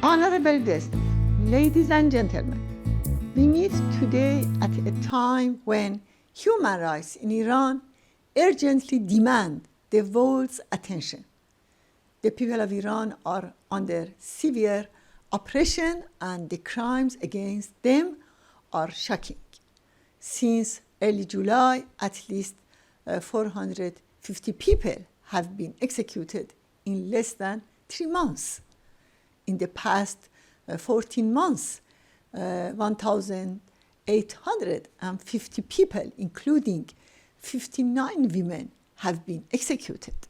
Honorable guests, ladies and gentlemen, we meet today at a time when human rights in Iran urgently demand the world's attention. The people of Iran are under severe oppression and the crimes against them are shocking. Since early July, at least 450 people have been executed in less than 3 months. In the past 14 months, 1,850 people, including 59 women, have been executed.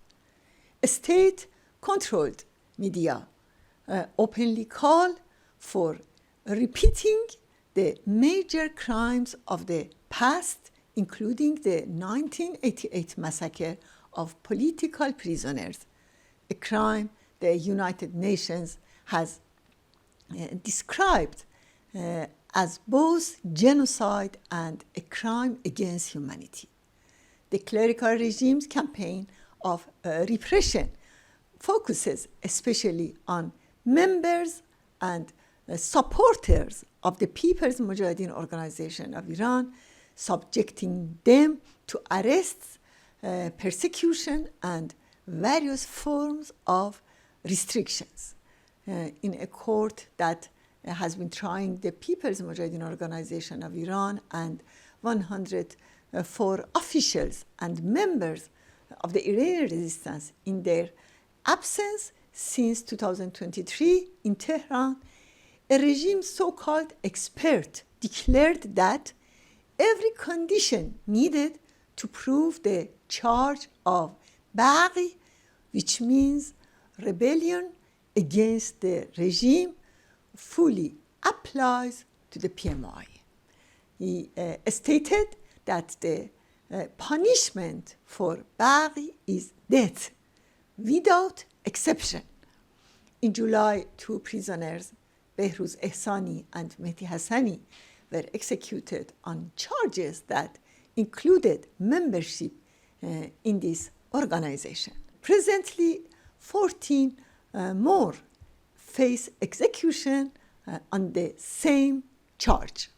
State-controlled media openly call for repeating the major crimes of the past, including the 1988 massacre of political prisoners, a crime the United Nations has described as both genocide and a crime against humanity. The clerical regime's campaign of repression focuses especially on members and supporters of the People's Mujahideen Organization of Iran, subjecting them to arrests, persecution, and various forms of restrictions. In a court that has been trying the People's Mujahideen Organization of Iran and 104 officials and members of the Iranian resistance in their absence since 2023 in Tehran, a regime so-called expert declared that every condition needed to prove the charge of Baghi, which means rebellion against the regime, fully applies to the PMI. He stated that the punishment for Baghi is death without exception. In July, 2 prisoners, Behruz Ehsani and Mehdi Hassani, were executed on charges that included membership in this organization. Presently, 14 more face execution on the same charge.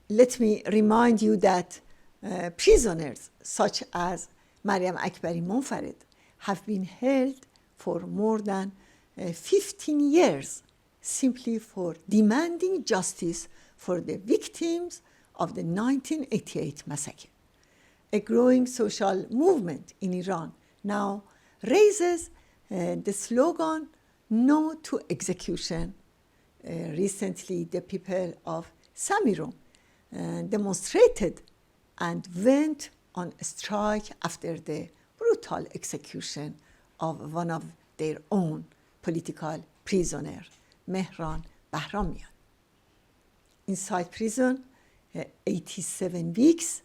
Let me remind you that prisoners such as Maryam Akbari Monfared have been held for more than 15 years simply for demanding justice for the victims of the 1988 massacre. A growing social movement in Iran now raises the slogan, "No to execution." Recently, the people of Samirum demonstrated and went on a strike after the brutal execution of one of their own political prisoner, Mehran Bahramian. Inside prison, 87 weeks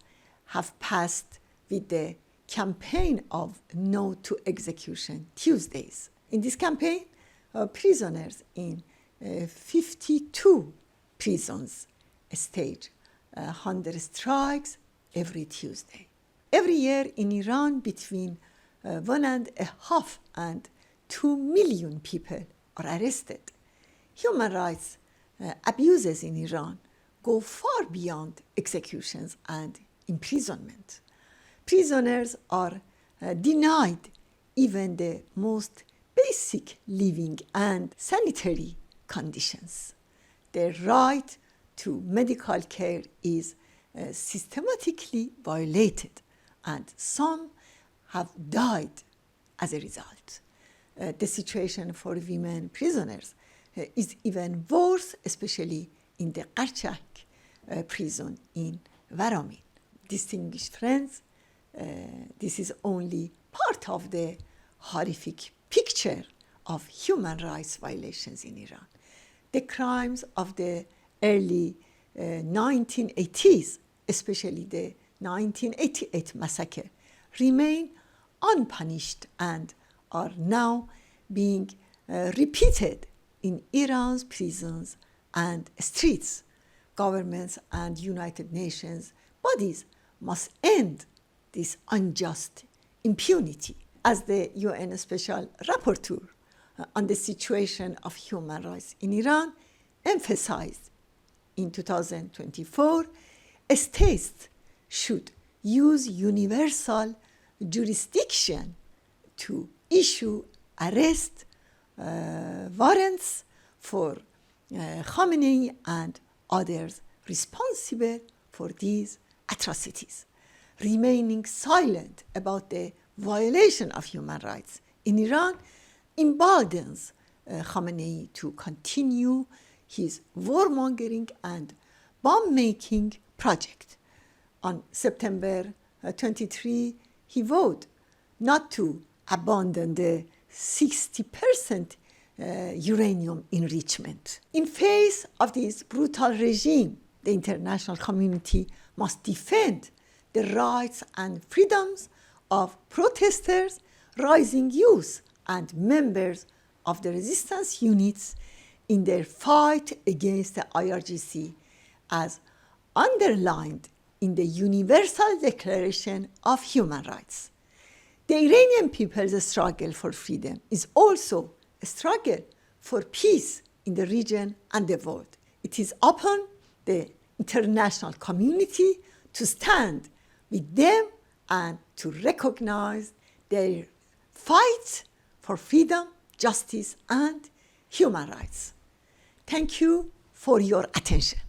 have passed with the campaign of No to Execution Tuesdays. In this campaign, prisoners in 52 prisons stage hunger strikes every Tuesday. Every year in Iran, between 1.5 and 2 million people are arrested. Human rights abuses in Iran go far beyond executions and imprisonment. Prisoners are denied even the most basic living and sanitary conditions. Their right to medical care is systematically violated, and some have died as a result. The situation for women prisoners is even worse, especially in the Qarchak prison in Varamin. Distinguished friends, this is only part of the horrific picture of human rights violations in Iran. The crimes of the early 1980s, especially the 1988 massacre, remain unpunished and are now being repeated in Iran's prisons and streets. Governments and United Nations bodies must end this unjust impunity as the UN Special Rapporteur on the situation of human rights in Iran, emphasized in 2024, states should use universal jurisdiction to issue arrest warrants for Khamenei and others responsible for these atrocities. Remaining silent about the violation of human rights in Iran emboldens Khamenei to continue his warmongering and bomb-making project. On September 23, he vowed not to abandon the 60% uranium enrichment. In face of this brutal regime, the international community must defend the rights and freedoms of protesters, rising youth, and members of the resistance units in their fight against the IRGC, as underlined in the Universal Declaration of Human Rights. The Iranian people's struggle for freedom is also a struggle for peace in the region and the world. It is upon the international community to stand with them and to recognize their fight for freedom, justice, and human rights. Thank you for your attention.